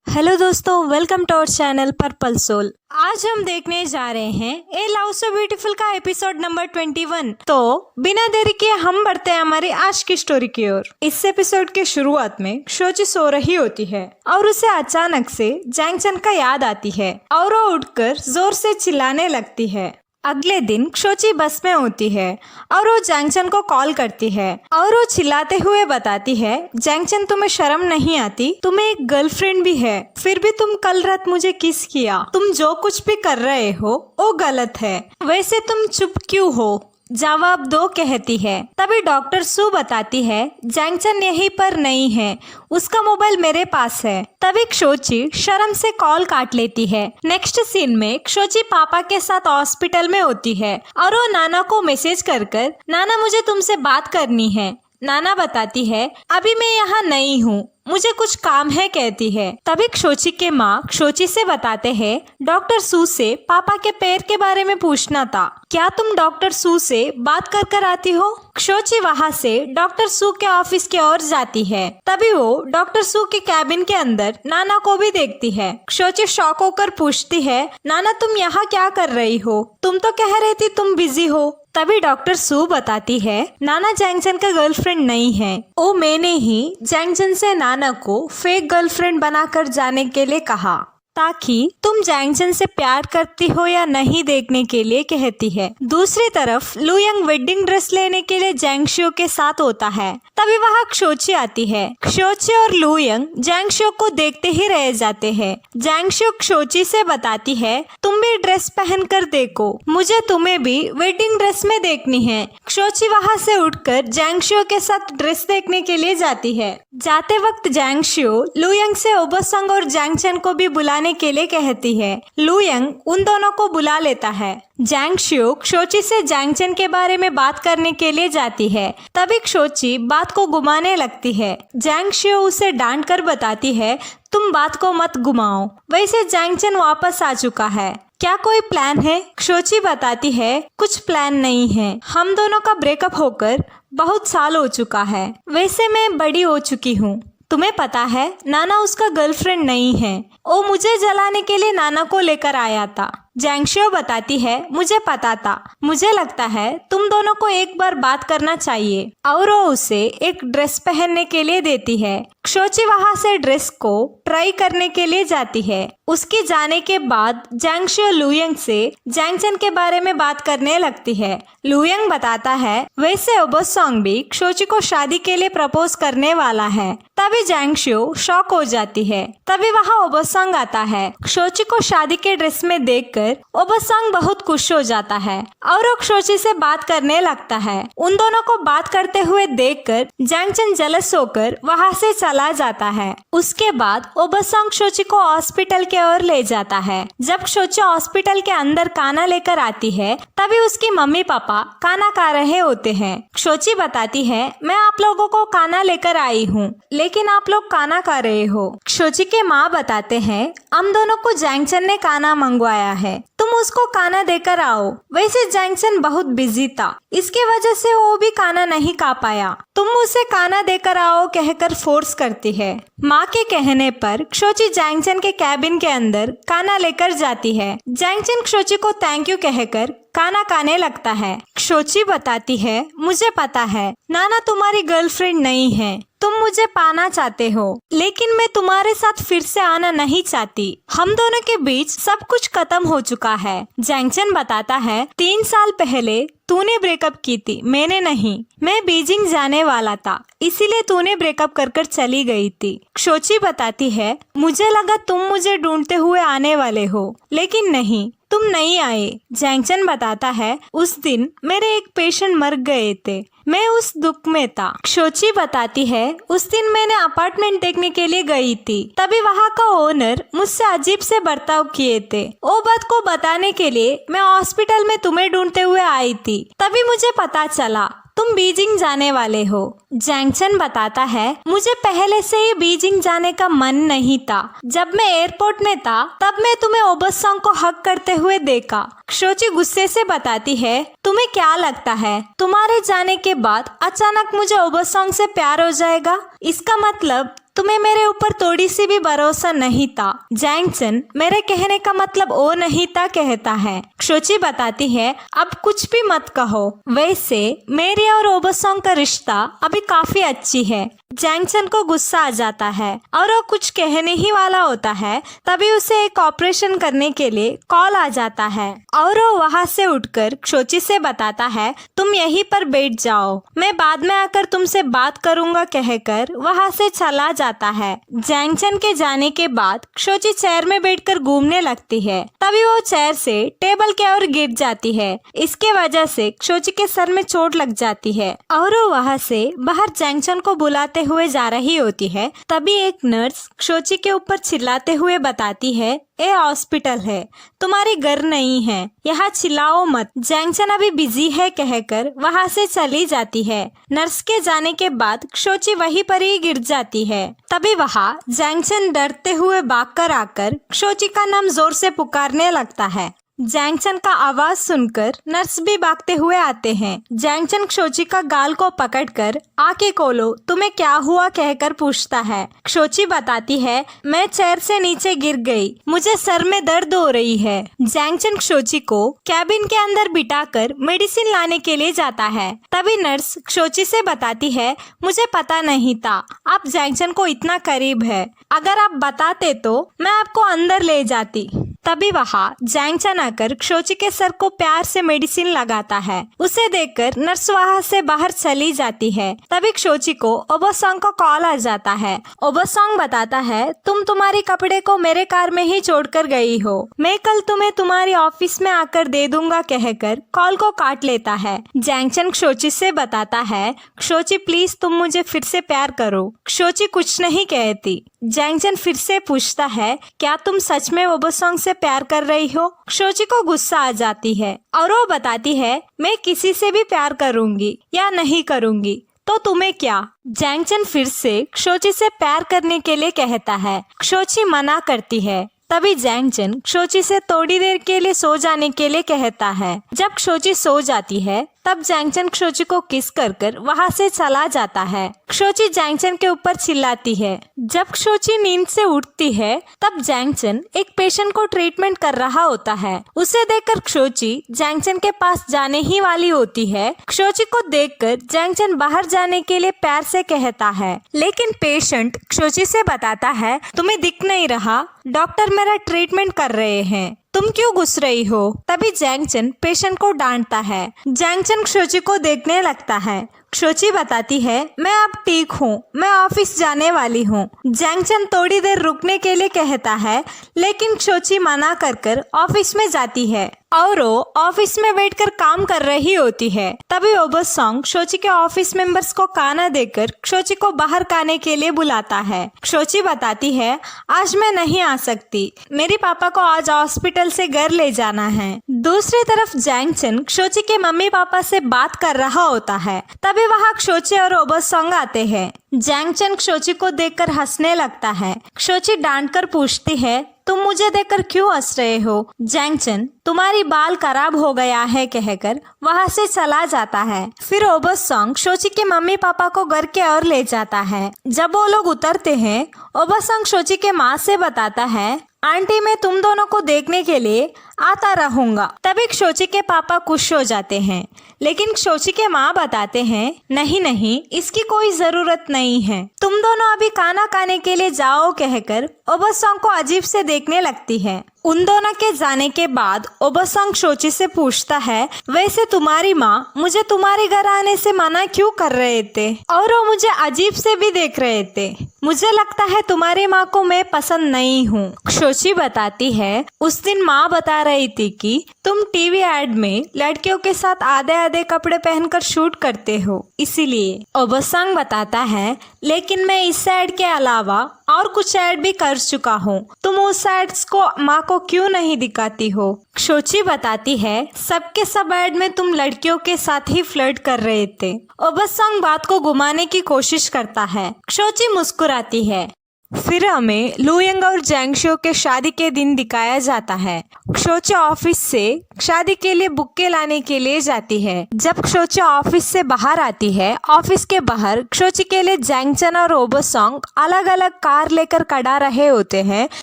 Hello दोस्तों, welcome to our channel purple soul. आज हम देखने जा रहे हैं ए लव सो ब्यूटीफुल का एपिसोड नंबर 21। तो बिना देरी किए हम बढ़ते हैं हमारी आज की स्टोरी की ओर। इस एपिसोड के शुरुआत में क्षोची सो रही होती है और उसे अचानक से जैंगचन का याद आती है और वो उठकर जोर से चिल्लाने लगती है। अगले दिन क्षोची बस में होती है और वो जैंगचन को कॉल करती है और वो चिल्लाते हुए बताती है, जैंगचन तुम्हें शर्म नहीं आती? तुम्हें एक गर्लफ्रेंड भी है, फिर भी तुम कल रात मुझे किस किया। तुम जो कुछ भी कर रहे हो वो गलत है, वैसे तुम चुप क्यों हो? जवाब दो, कहती है। तभी डॉक्टर सू बताती है, जैंगचन यहीं पर नहीं है, उसका मोबाइल मेरे पास है। तभी क्षोची शर्म से कॉल काट लेती है। नेक्स्ट सीन में क्षोची पापा के साथ हॉस्पिटल में होती है और वो नाना को मैसेज कर नाना मुझे तुमसे बात करनी है। नाना बताती है, अभी मैं यहाँ नहीं हूँ, मुझे कुछ काम है, कहती है। तभी क्षोची के माँ क्षोची से बताते हैं, डॉक्टर सू से पापा के पैर के बारे में पूछना था, क्या तुम डॉक्टर सू से बात कर आती हो? क्षोची वहाँ से डॉक्टर सू के ऑफिस की ओर जाती है। तभी वो डॉक्टर सू के कैबिन के अंदर नाना को भी देखती है। क्षोची शॉक होकर पूछती है, नाना तुम यहाँ क्या कर रही हो? तुम तो कह रही थी तुम बिजी हो। तभी डॉक्टर सू बताती है, नाना जैंगचन का गर्लफ्रेंड नहीं है, वो मैंने ही जैंगचन से नाना को फेक गर्लफ्रेंड बनाकर जाने के लिए कहा ताकि तुम जैंगचन से प्यार करती हो या नहीं देखने के लिए, कहती है। दूसरी तरफ लुयंग वेडिंग ड्रेस लेने के लिए जैंगशियो के साथ होता है। तभी वहाँ क्षोची आती है। क्षोची और लुयंग जैंगशियो को देखते ही रह जाते हैं। जैंगशियो क्षोची से बताती है, तुम भी ड्रेस पहन कर देखो, मुझे तुम्हें भी वेडिंग ड्रेस में देखनी है। क्षोची वहाँ से उठकर जैंगशियो के साथ ड्रेस देखने के लिए जाती है। जाते वक्त जैंगशियो लुयंग से ओबोसंग और जैंगचन को भी बुलाने के लिए कहती है। लुयंग उन दोनों को बुला लेता है। जैंगशियो क्षोची से जैंगचन के बारे में बात करने के लिए जाती है। तभी क्षोची बात को घुमाने लगती है। जैंगशियो उसे डांट कर बताती है, तुम बात को मत घुमाओ, वैसे जैंगचन वापस आ चुका है, क्या कोई प्लान है? क्षोची बताती है, कुछ प्लान नहीं है, हम दोनों का ब्रेकअप होकर बहुत साल हो चुका है, वैसे मैं बड़ी हो चुकी हूँ। तुम्हें पता है नाना उसका गर्लफ्रेंड नहीं है, वो मुझे जलाने के लिए नाना को लेकर आया था। जैंगशियो बताती है, मुझे पता था, मुझे लगता है तुम दोनों को एक बार बात करना चाहिए, और वो उसे एक ड्रेस पहनने के लिए देती है। क्षोची वहाँ से ड्रेस को ट्राई करने के लिए जाती है। उसके जाने के बाद जैंगशियो लुयंग से जैंगचन के बारे में बात करने लगती है। लुयंग बताता है, वैसे ओबोसंग भी क्षोची को शादी के लिए प्रपोज करने वाला है। तभी जैंगशियो शॉक हो जाती है। तभी वहाँ ओबोसंग आता है। क्षोची को शादी के ड्रेस में देखकर ओबोसंग बहुत खुश हो जाता है और वो क्षोची से बात करने लगता है। उन दोनों को बात करते हुए देखकर जैंगचन जेलस होकर वहाँ से चला जाता है। उसके बाद ओबोसंग क्षोची को हॉस्पिटल के ओर ले जाता है। जब क्षोची हॉस्पिटल के अंदर खाना लेकर आती है, तभी उसकी मम्मी पापा खाना खा रहे होते हैं। क्षोची बताती है, मैं आप लोगों को खाना लेकर आई हूँ, लेकिन आप लोग खाना खा रहे हो। क्षोची के माँ बताते हैं, हम दोनों को जैंगचन ने खाना मंगवाया है, तुम उसको खाना देकर आओ। वैसे जैंगचन बहुत बिजी था, इसके वजह से वो भी खाना नहीं खा पाया, तुम उसे खाना देकर आओ कहकर फोर्स करती है। माँ के कहने पर क्षोची जैंगचन के कैबिन के अंदर खाना लेकर जाती है। जैंगचन क्षोची को थैंक यू कहकर खाना खाने लगता है। क्षोची बताती है, मुझे पता है नाना तुम्हारी गर्लफ्रेंड नहीं है, तुम मुझे पाना चाहते हो, लेकिन मैं तुम्हारे साथ फिर से आना नहीं चाहती, हम दोनों के बीच सब कुछ खत्म हो चुका है। जैंगचन बताता है, 3 साल पहले तूने ब्रेकअप की थी, मैंने नहीं, मैं बीजिंग जाने वाला था, इसीलिए तूने ब्रेकअप कर चली गई थी। क्षोची बताती है, मुझे लगा तुम मुझे ढूंढते हुए आने वाले हो, लेकिन नहीं, तुम नहीं आए। जैंगचन बताता है, उस दिन मेरे एक पेशेंट मर गए थे, मैं उस दुख में था। क्षोची बताती है, उस दिन मैंने अपार्टमेंट देखने के लिए गई थी, तभी वहाँ का ओनर मुझसे अजीब से बर्ताव किए थे, वो बात को बताने के लिए मैं हॉस्पिटल में तुम्हें ढूंढते हुए आई थी, तभी मुझे पता चला तुम बीजिंग जाने वाले हो। जैंगचन बताता है, मुझे पहले से ही बीजिंग जाने का मन नहीं था, जब मैं एयरपोर्ट में था तब मैं तुम्हें ओबोसंग को हक करते हुए देखा क्षोची गुस्से से बताती है, तुम्हें क्या लगता है तुम्हारे जाने के बाद अचानक मुझे ओबोसॉन्ग से प्यार हो जाएगा? इसका मतलब तुम्हें मेरे ऊपर थोड़ी सी भी भरोसा नहीं था। जैंग चेन मेरे कहने का मतलब वो नहीं था कहता है। क्षोची बताती है, अब कुछ भी मत कहो, वैसे मेरी और ओबोसॉन्ग का रिश्ता अभी काफी अच्छी है। जैंग चेन को गुस्सा आ जाता है और वो कुछ कहने ही वाला होता है, तभी उसे एक ऑपरेशन करने के लिए कॉल आ जाता है और वो वहाँ से उठकर क्षोची से बताता है, तुम यहीं पर बैठ जाओ, मैं बाद में आकर तुमसे बात करूंगा कहकर वहाँ से चला जाता है। जैंग चेन के जाने के बाद क्षोची चेयर में बैठकर घूमने लगती है, तभी वो चेयर से टेबल के ओर गिर जाती है। इसके वजह से क्षोची के सर में चोट लग जाती है और वो वहाँ से बाहर जैंग चेन को बुलाते हुए जा रही होती है। तभी एक नर्स क्षोची के ऊपर चिल्लाते हुए बताती है, ये हॉस्पिटल है, तुम्हारी घर नहीं है, यहाँ चिल्लाओ मत, जैंग चेन अभी बिजी है कहकर वहाँ से चली जाती है। नर्स के जाने के बाद क्षोची वहीं पर ही गिर जाती है। तभी वहाँ जैंग चेन डरते हुए भागकर आकर क्षोची का नाम जोर से पुकारने लगता है। जैंग चेन का आवाज सुनकर नर्स भी भागते हुए आते हैं। जैंग चेन क्षोची का गाल को पकड़कर आंखें खोलो, तुम्हें क्या हुआ कहकर पूछता है। क्षोची बताती है, मैं चेयर से नीचे गिर गई, मुझे सर में दर्द हो रही है। जैंग चेन क्षोची को कैबिन के अंदर बिठाकर मेडिसिन लाने के लिए जाता है। तभी नर्स क्षोची से बताती है, मुझे पता नहीं था आप जैंग चेन को इतना करीब है, अगर आप बताते तो मैं आपको अंदर ले जाती। तभी वहाँ जैंग चेन आकर क्षोची के सर को प्यार से मेडिसिन लगाता है। उसे देखकर नर्स वहाँ से बाहर चली जाती है। तभी क्षोची को ओबोसॉन्ग को कॉल आ जाता है। ओबोसॉन्ग बताता है, तुम तुम्हारे कपड़े को मेरे कार में ही छोड़कर गई हो, मैं कल तुम्हें तुम्हारी ऑफिस में आकर दे दूंगा कहकर कॉल को काट लेता है। जैंग चेन क्षोची से बताता है, क्षोची प्लीज तुम मुझे फिर से प्यार करो। क्षोची कुछ नहीं कहती। जैंग चेन फिर से पूछता है, क्या तुम सच में ओबोसॉन्ग से प्यार कर रही हो? क्षोची को गुस्सा आ जाती है और वो बताती है, मैं किसी से भी प्यार करूंगी या नहीं करूंगी तो तुम्हें क्या? जैंग चेन फिर से क्षोची से प्यार करने के लिए कहता है। क्षोची मना करती है। तभी जैंग चेन क्षोची से थोड़ी देर के लिए सो जाने के लिए कहता है। जब क्षोची सो जाती है तब जैंग चेन क्षोची को किस कर वहाँ से चला जाता है। क्षोची जैंग चेन के ऊपर चिल्लाती है। जब क्षोची नींद से उठती है तब जैंग चेन एक पेशेंट को ट्रीटमेंट कर रहा होता है। उसे देखकर क्षोची जैंग चेन के पास जाने ही वाली होती है। क्षोची को देखकर जैंग चेन बाहर जाने के लिए प्यार से कहता है, लेकिन पेशेंट क्षोची से बताता है, तुम्हें दिख नहीं रहा, डॉक्टर मेरा ट्रीटमेंट कर रहे हैं, तुम क्यों घुस रही हो? तभी जैंग चेन पेशेंट को डांटता है। जैंग चेन क्षोची को देखने लगता है। क्षोची बताती है, मैं अब ठीक हूँ, मैं ऑफिस जाने वाली हूँ। जैंग चेन थोड़ी देर रुकने के लिए कहता है, लेकिन क्षोची मना कर ऑफिस में जाती है और वो ऑफिस में बैठकर काम कर रही होती है। तभी ओबोसॉन्ग क्षोची के ऑफिस मेंबर्स को खाना देकर क्षोची को बाहर खाने के लिए बुलाता है। क्षोची बताती है, आज मैं नहीं आ सकती, मेरे पापा को आज हॉस्पिटल से घर ले जाना है। दूसरी तरफ जैंग चेन क्षोची के मम्मी पापा से बात कर रहा होता है। तभी वहाँ क्षोची और ओबोसॉन्ग आते हैं। जैंग चेन क्षोची को देखकर हंसने लगता है। क्षोची डांट कर पूछती है, तुम मुझे देखकर क्यों हंस रहे हो? जैंग चेन तुम्हारी बाल खराब हो गया है कहकर वहाँ से चला जाता है। फिर ओबोसॉन्ग क्षोची के मम्मी पापा को घर के ओर ले जाता है। जब वो लोग उतरते हैं, ओबोसॉन्ग क्षोची के माँ से बताता है, आंटी मैं तुम दोनों को देखने के लिए आता रहूंगा। तभी क्षोची के पापा खुश हो जाते हैं, लेकिन क्षोची के माँ बताते हैं, नहीं नहीं, इसकी कोई जरूरत नहीं है, तुम दोनों अभी खाना खाने के लिए जाओ कहकर ओबोसॉन्ग को अजीब से देखने लगती है। उन दोनों के जाने के बाद ओबोसॉन्ग क्षोची से पूछता है, वैसे तुम्हारी माँ मुझे तुम्हारे घर आने से मना क्यों कर रहे थे और वो मुझे अजीब से भी देख रहे थे? मुझे लगता है तुम्हारी माँ को मैं पसंद नहीं हूँ। क्षोची बताती है, उस दिन माँ बता रही थी कि तुम टीवी एड में लड़कियों के साथ आधे आधे कपड़े पहनकर शूट करते हो, इसीलिए। ओबोसॉन्ग बताता है, लेकिन मैं इस एड के अलावा और कुछ एड भी कर चुका हूँ, तुम उस एड्स को माँ को क्यों नहीं दिखाती हो? क्षोची बताती है, सबके सब एड में तुम लड़कियों के साथ ही फ्लर्ट कर रहे थे। ओबोसॉन्ग बात को घुमाने की कोशिश करता है। क्षोची मुस्कुराती है। फिर हमें लुयंग और जैंगशो के शादी के दिन दिखाया जाता है। क्षोची ऑफिस से शादी के लिए बुक्के लाने के लिए जाती है। जब क्षोची ऑफिस से बाहर आती है, ऑफिस के बाहर क्षोची के लिए जैंगचन और ओबोसोंग अलग अलग कार लेकर खड़ा रहे होते हैं,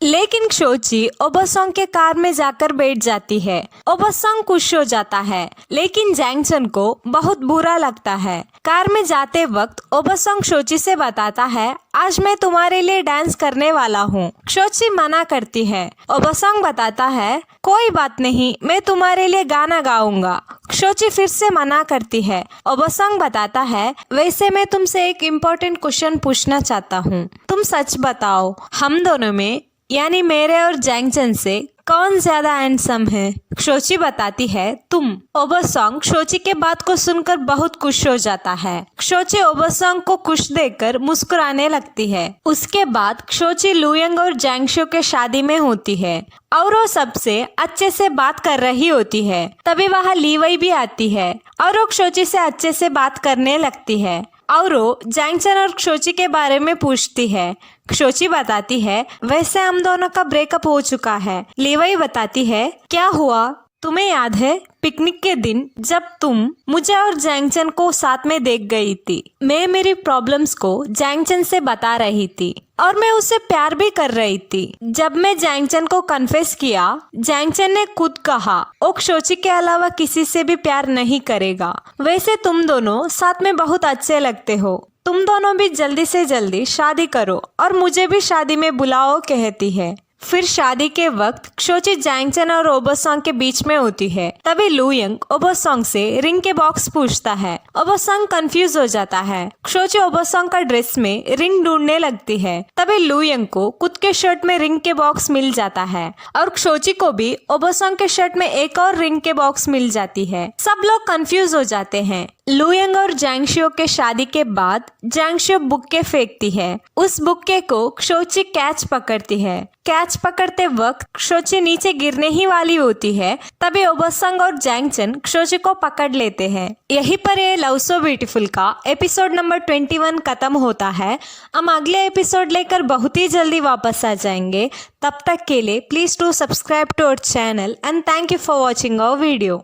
लेकिन क्षोची ओबोसोंग के कार में जाकर बैठ जाती है। ओबोसोंग खुश हो जाता है, लेकिन जैंगचन को बहुत बुरा लगता है। कार में जाते वक्त ओबोसोंग क्षोची से बताता है, आज मैं तुम्हारे लिए डांस करने वाला हूँ। क्षोची मना करती है। ओबोसोंग बताता है, कोई बात नहीं, मैं तुम्हारे लिए गाना गाऊंगा। क्षोची फिर से मना करती है। ओबोसोंग बताता है, वैसे मैं तुमसे एक इम्पोर्टेंट क्वेश्चन पूछना चाहता हूँ, तुम सच बताओ, हम दोनों में यानी मेरे और जैंगचन से कौन ज्यादा हैंडसम है? क्षोची बताती है, तुम। ओबोसोंग क्षोची के बात को सुनकर बहुत खुश हो जाता है। क्षोची ओबोसोंग को खुश देखकर मुस्कुराने लगती है। उसके बाद क्षोची लुयंग और जैंगशो के शादी में होती है और वो सबसे अच्छे से बात कर रही होती है। तभी वहाँ लीवई भी आती है और वो क्षोची से अच्छे से बात करने लगती है और वो जैंगचन और क्षोची के बारे में पूछती है। क्षोची बताती है, वैसे हम दोनों का ब्रेकअप हो चुका है। लीवई बताती है, क्या हुआ? तुम्हें याद है पिकनिक के दिन जब तुम मुझे और जैंगचन को साथ में देख गई थी? मैं मेरी प्रॉब्लम्स को जैंगचन से बता रही थी और मैं उससे प्यार भी कर रही थी। जब मैं जैंगचन को कन्फेस किया, जैंगचन ने खुद कहा वो क्षोची के अलावा किसी से भी प्यार नहीं करेगा। वैसे तुम दोनों साथ में बहुत अच्छे लगते हो, तुम दोनों भी जल्दी से जल्दी शादी करो और मुझे भी शादी में बुलाओ, कहती है। फिर शादी के वक्त क्षोची जैंगचन और ओबोसोंग के बीच में होती है। तभी लुयंग ओबोसोंग से रिंग के बॉक्स पूछता है। ओबोसोंग कंफ्यूज हो जाता है। क्षोची ओबोसोंग का ड्रेस में रिंग ढूंढने लगती है। तभी लुयंग को खुद के शर्ट में रिंग के बॉक्स मिल जाता है और क्षोची को भी ओबोसोंग के शर्ट में एक और रिंग के बॉक्स मिल जाती है। सब लोग कंफ्यूज हो जाते हैं। लुयंग और जैंगशो के शादी के बाद जैंगशो बुक्के फेंकती है। उस बुक्के को क्षोची कैच पकड़ती है। कैच पकड़ते वक्त क्षोची नीचे गिरने ही वाली होती है। तभी ओबोसोंग और जैंगचन क्षोची को पकड़ लेते हैं। यहीं पर ये लव सो ब्यूटीफुल का एपिसोड नंबर 21 खत्म होता है। हम अगले एपिसोड लेकर बहुत ही जल्दी वापस आ जाएंगे। तब तक के लिए please do subscribe to our channel and thank you for watching our video.